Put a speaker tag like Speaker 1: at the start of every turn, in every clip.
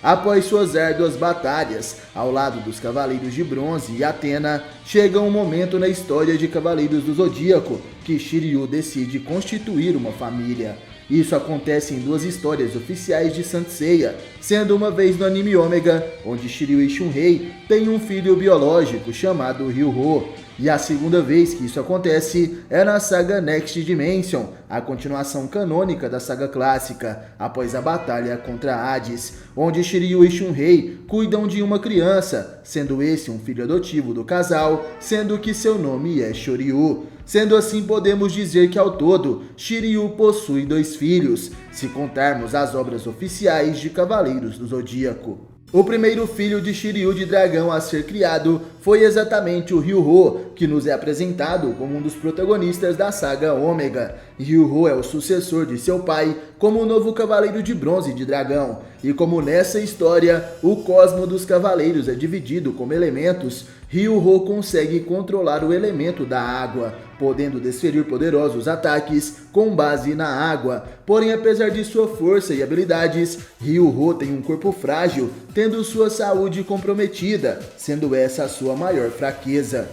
Speaker 1: Após suas árduas batalhas ao lado dos Cavaleiros de Bronze e Athena, chega um momento na história de Cavaleiros do Zodíaco que Shiryu decide constituir uma família. Isso acontece em duas histórias oficiais de Saint Seiya, sendo uma vez no anime Ômega, onde Shiryu e Shunrei têm um filho biológico chamado Ryu-Ho, e a segunda vez que isso acontece é na saga Next Dimension, a continuação canônica da saga clássica, após a batalha contra Hades, onde Shiryu e Shunrei cuidam de uma criança, sendo esse um filho adotivo do casal, sendo que seu nome é Shoryu. Sendo assim, podemos dizer que ao todo, Shiryu possui 2 filhos, se contarmos as obras oficiais de Cavaleiros do Zodíaco. O primeiro filho de Shiryu de dragão a ser criado foi exatamente o Ryu-Ho, que nos é apresentado como um dos protagonistas da saga Ômega. Ryu-Ho é o sucessor de seu pai como o novo Cavaleiro de Bronze de Dragão. E como nessa história, o cosmo dos Cavaleiros é dividido como elementos, Ryu-Ho consegue controlar o elemento da água, podendo desferir poderosos ataques com base na água. Porém, apesar de sua força e habilidades, Ryu-Ho tem um corpo frágil, tendo sua saúde comprometida, sendo essa a sua maior fraqueza.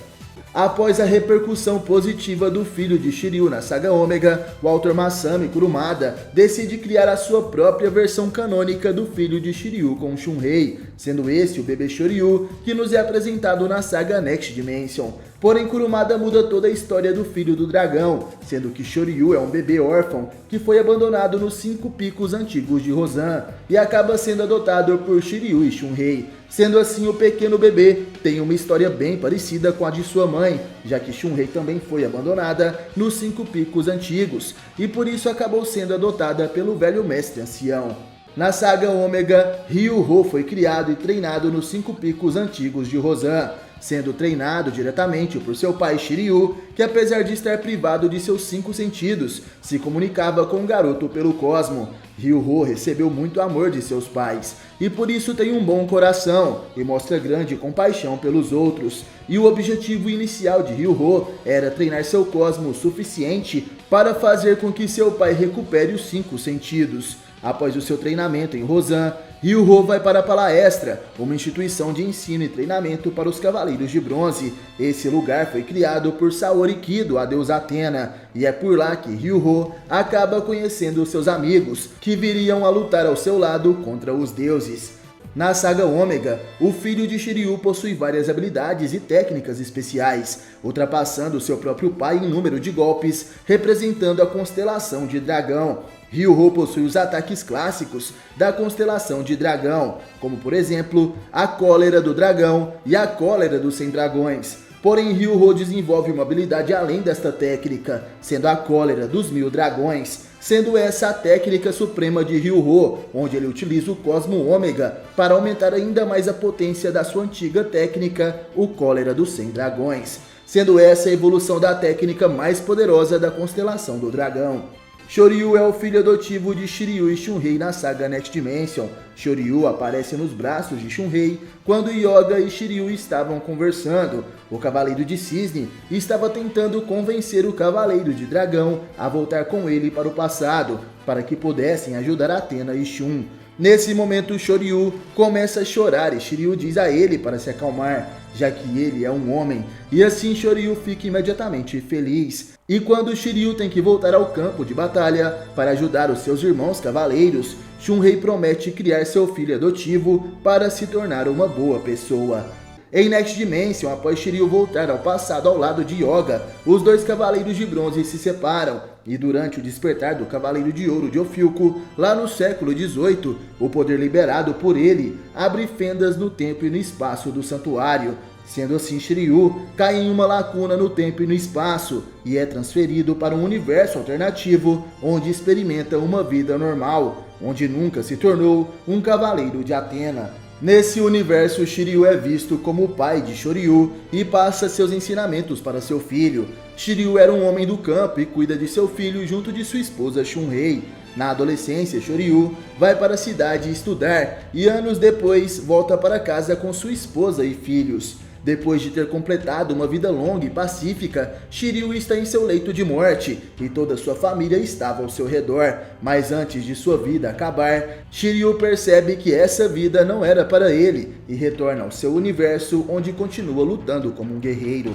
Speaker 1: Após a repercussão positiva do filho de Shiryu na saga Ômega, o autor Masami Kurumada decide criar a sua própria versão canônica do filho de Shiryu com Shunrei, sendo esse o bebê Shoryu, que nos é apresentado na saga Next Dimension. Porém, Kurumada muda toda a história do filho do dragão, sendo que Shoryu é um bebê órfão que foi abandonado nos 5 picos antigos de Rozan e acaba sendo adotado por Shiryu e Shunrei. Sendo assim, o pequeno bebê tem uma história bem parecida com a de sua mãe, já que Shunrei também foi abandonada nos 5 picos antigos, e por isso acabou sendo adotada pelo velho mestre ancião. Na saga Ômega, Ryu-Ho foi criado e treinado nos 5 picos antigos de Rozan, sendo treinado diretamente por seu pai Shiryu, que apesar de estar privado de seus 5 sentidos, se comunicava com o garoto pelo cosmo. Ryu-Ho recebeu muito amor de seus pais, e por isso tem um bom coração, e mostra grande compaixão pelos outros. E o objetivo inicial de Ryu-Ho era treinar seu cosmo o suficiente para fazer com que seu pai recupere os 5 sentidos. Após o seu treinamento em Rozan, Ryu-Ho vai para a Palestra, uma instituição de ensino e treinamento para os Cavaleiros de Bronze. Esse lugar foi criado por Saori Kido, a deusa Athena, e é por lá que Ryu-Ho acaba conhecendo seus amigos, que viriam a lutar ao seu lado contra os deuses. Na saga Ômega, o filho de Shiryu possui várias habilidades e técnicas especiais, ultrapassando seu próprio pai em número de golpes, representando a constelação de Dragão. Ryu-Ho possui os ataques clássicos da constelação de Dragão, como por exemplo, a Cólera do Dragão e a Cólera dos 100 Dragões. Porém, Ryu-Ho desenvolve uma habilidade além desta técnica, sendo a Cólera dos 1000 Dragões, sendo essa a técnica suprema de Ryu-Ho, onde ele utiliza o Cosmo Ômega para aumentar ainda mais a potência da sua antiga técnica, o Cólera dos 100 Dragões, sendo essa a evolução da técnica mais poderosa da constelação do Dragão. Shoryu é o filho adotivo de Shiryu e Shunrei na saga Next Dimension. Shoryu aparece nos braços de Shunrei quando Yoga e Shiryu estavam conversando. O Cavaleiro de Cisne estava tentando convencer o Cavaleiro de Dragão a voltar com ele para o passado, para que pudessem ajudar Athena e Shun. Nesse momento, Shoryu começa a chorar e Shiryu diz a ele para se acalmar, já que ele é um homem, e assim Shoryu fica imediatamente feliz. E quando Shiryu tem que voltar ao campo de batalha para ajudar os seus irmãos cavaleiros, Shunrei promete criar seu filho adotivo para se tornar uma boa pessoa. Em Next Dimension, após Shiryu voltar ao passado ao lado de Yoga, os 2 Cavaleiros de Bronze se separam, e durante o despertar do Cavaleiro de Ouro de Ophiuco, lá no século XVIII, o poder liberado por ele abre fendas no tempo e no espaço do santuário. Sendo assim, Shiryu cai em uma lacuna no tempo e no espaço, e é transferido para um universo alternativo, onde experimenta uma vida normal, onde nunca se tornou um Cavaleiro de Athena. Nesse universo, Shiryu é visto como o pai de Shoryu e passa seus ensinamentos para seu filho. Shiryu era um homem do campo e cuida de seu filho junto de sua esposa Shunrei. Na adolescência, Shoryu vai para a cidade estudar e anos depois volta para casa com sua esposa e filhos. Depois de ter completado uma vida longa e pacífica, Shiryu está em seu leito de morte e toda sua família estava ao seu redor. Mas antes de sua vida acabar, Shiryu percebe que essa vida não era para ele e retorna ao seu universo, onde continua lutando como um guerreiro.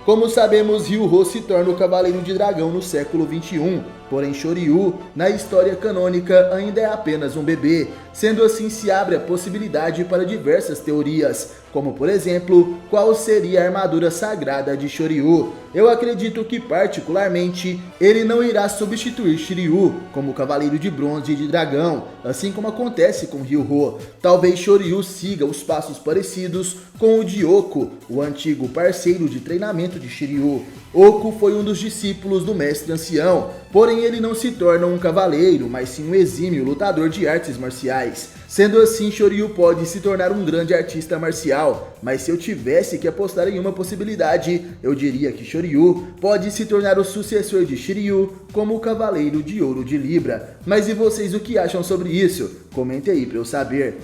Speaker 1: Como sabemos, Ryuho se torna o Cavaleiro de Dragão no século 21, porém Shoryu, na história canônica, ainda é apenas um bebê. Sendo assim, se abre a possibilidade para diversas teorias, como por exemplo, qual seria a armadura sagrada de Shoryu. Eu acredito que particularmente, ele não irá substituir Shiryu como Cavaleiro de Bronze e de Dragão, assim como acontece com Ryuho. Talvez Shoryu siga os passos parecidos com o de Oku, o antigo parceiro de treinamento de Shiryu. Oku foi um dos discípulos do mestre ancião, porém ele não se torna um cavaleiro, mas sim um exímio lutador de artes marciais. Sendo assim, Shoryu pode se tornar um grande artista marcial, mas se eu tivesse que apostar em uma possibilidade, eu diria que Shoryu pode se tornar o sucessor de Shiryu como o Cavaleiro de Ouro de Libra. Mas e vocês, o que acham sobre isso? Comente aí para eu saber.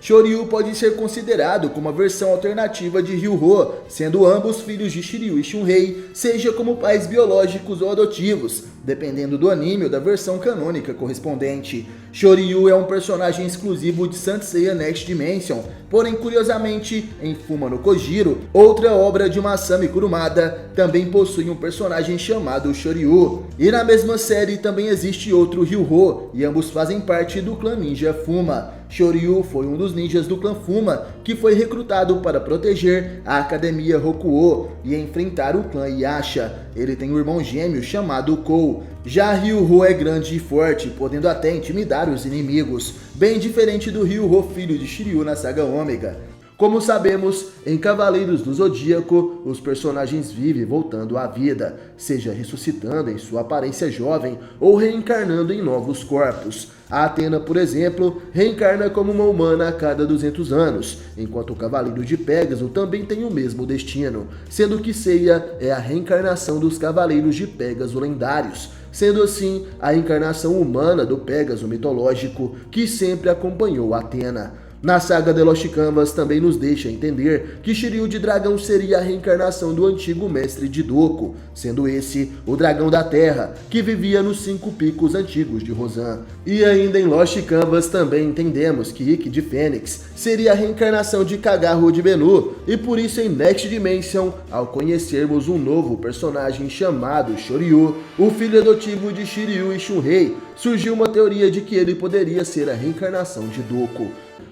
Speaker 1: Shoryu pode ser considerado como a versão alternativa de Ryuho, sendo ambos filhos de Shiryu e Shunrei, seja como pais biológicos ou adotivos, dependendo do anime ou da versão canônica correspondente. Shoryu é um personagem exclusivo de Saint Seiya Next Dimension, porém curiosamente, em Fuma no Kojiro, outra obra de Masami Kurumada, também possui um personagem chamado Shoryu. E na mesma série também existe outro Ryuho, e ambos fazem parte do clã ninja Fuma. Shoryu foi um dos ninjas do clã Fuma que foi recrutado para proteger a Academia Rokuo e enfrentar o clã Yasha. Ele tem um irmão gêmeo chamado Kou. Já Ryuho é grande e forte, podendo até intimidar os inimigos, bem diferente do Ryuho filho de Shiryu na saga Ômega. Como sabemos, em Cavaleiros do Zodíaco, os personagens vivem voltando à vida, seja ressuscitando em sua aparência jovem ou reencarnando em novos corpos. A Athena, por exemplo, reencarna como uma humana a cada 200 anos, enquanto o Cavaleiro de Pégaso também tem o mesmo destino, sendo que Seiya é a reencarnação dos Cavaleiros de Pégaso lendários, sendo assim a encarnação humana do Pégaso mitológico que sempre acompanhou Athena. Na saga The Lost Canvas também nos deixa entender que Shiryu de Dragão seria a reencarnação do antigo mestre de Doku, sendo esse o Dragão da Terra, que vivia nos 5 picos antigos de Rozan. E ainda em Lost Canvas também entendemos que Ikki de Fênix seria a reencarnação de Kagaho de Bennu, e por isso em Next Dimension, ao conhecermos um novo personagem chamado Shoryu, o filho adotivo de Shiryu e Shunrei, surgiu uma teoria de que ele poderia ser a reencarnação de Doku.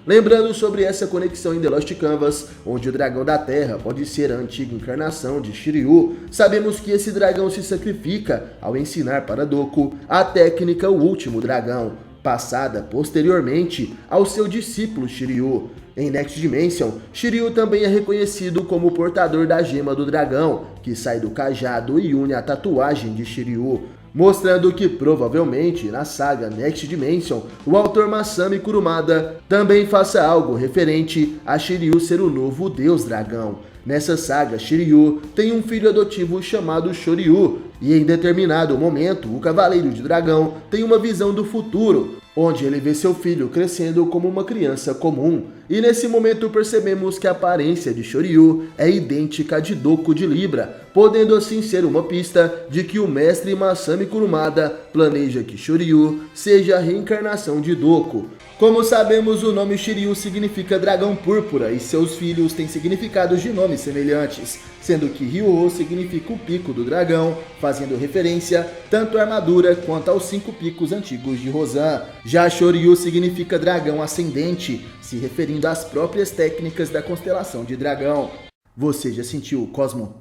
Speaker 1: Lembrando sobre essa conexão em The Lost Canvas, onde o Dragão da Terra pode ser a antiga encarnação de Shiryu, sabemos que esse dragão se sacrifica ao ensinar para Doku a técnica O Último Dragão, passada posteriormente ao seu discípulo Shiryu. Em Next Dimension, Shiryu também é reconhecido como o portador da Gema do Dragão, que sai do cajado e une a tatuagem de Shiryu, mostrando que provavelmente na saga Next Dimension, o autor Masami Kurumada também faça algo referente a Shiryu ser o novo Deus Dragão. Nessa saga, Shiryu tem um filho adotivo chamado Shoryu, e em determinado momento, o Cavaleiro de Dragão tem uma visão do futuro, onde ele vê seu filho crescendo como uma criança comum. E nesse momento percebemos que a aparência de Shoryu é idêntica à de Doku de Libra, podendo assim ser uma pista de que o mestre Masami Kurumada planeja que Shoryu seja a reencarnação de Doku. Como sabemos, o nome Shiryu significa dragão púrpura e seus filhos têm significados de nomes semelhantes, sendo que Ryuho significa o pico do dragão, fazendo referência tanto à armadura quanto aos 5 picos antigos de Rozan. Já Shoryu significa dragão ascendente, se referindo às próprias técnicas da constelação de dragão. Você já sentiu o Cosmo?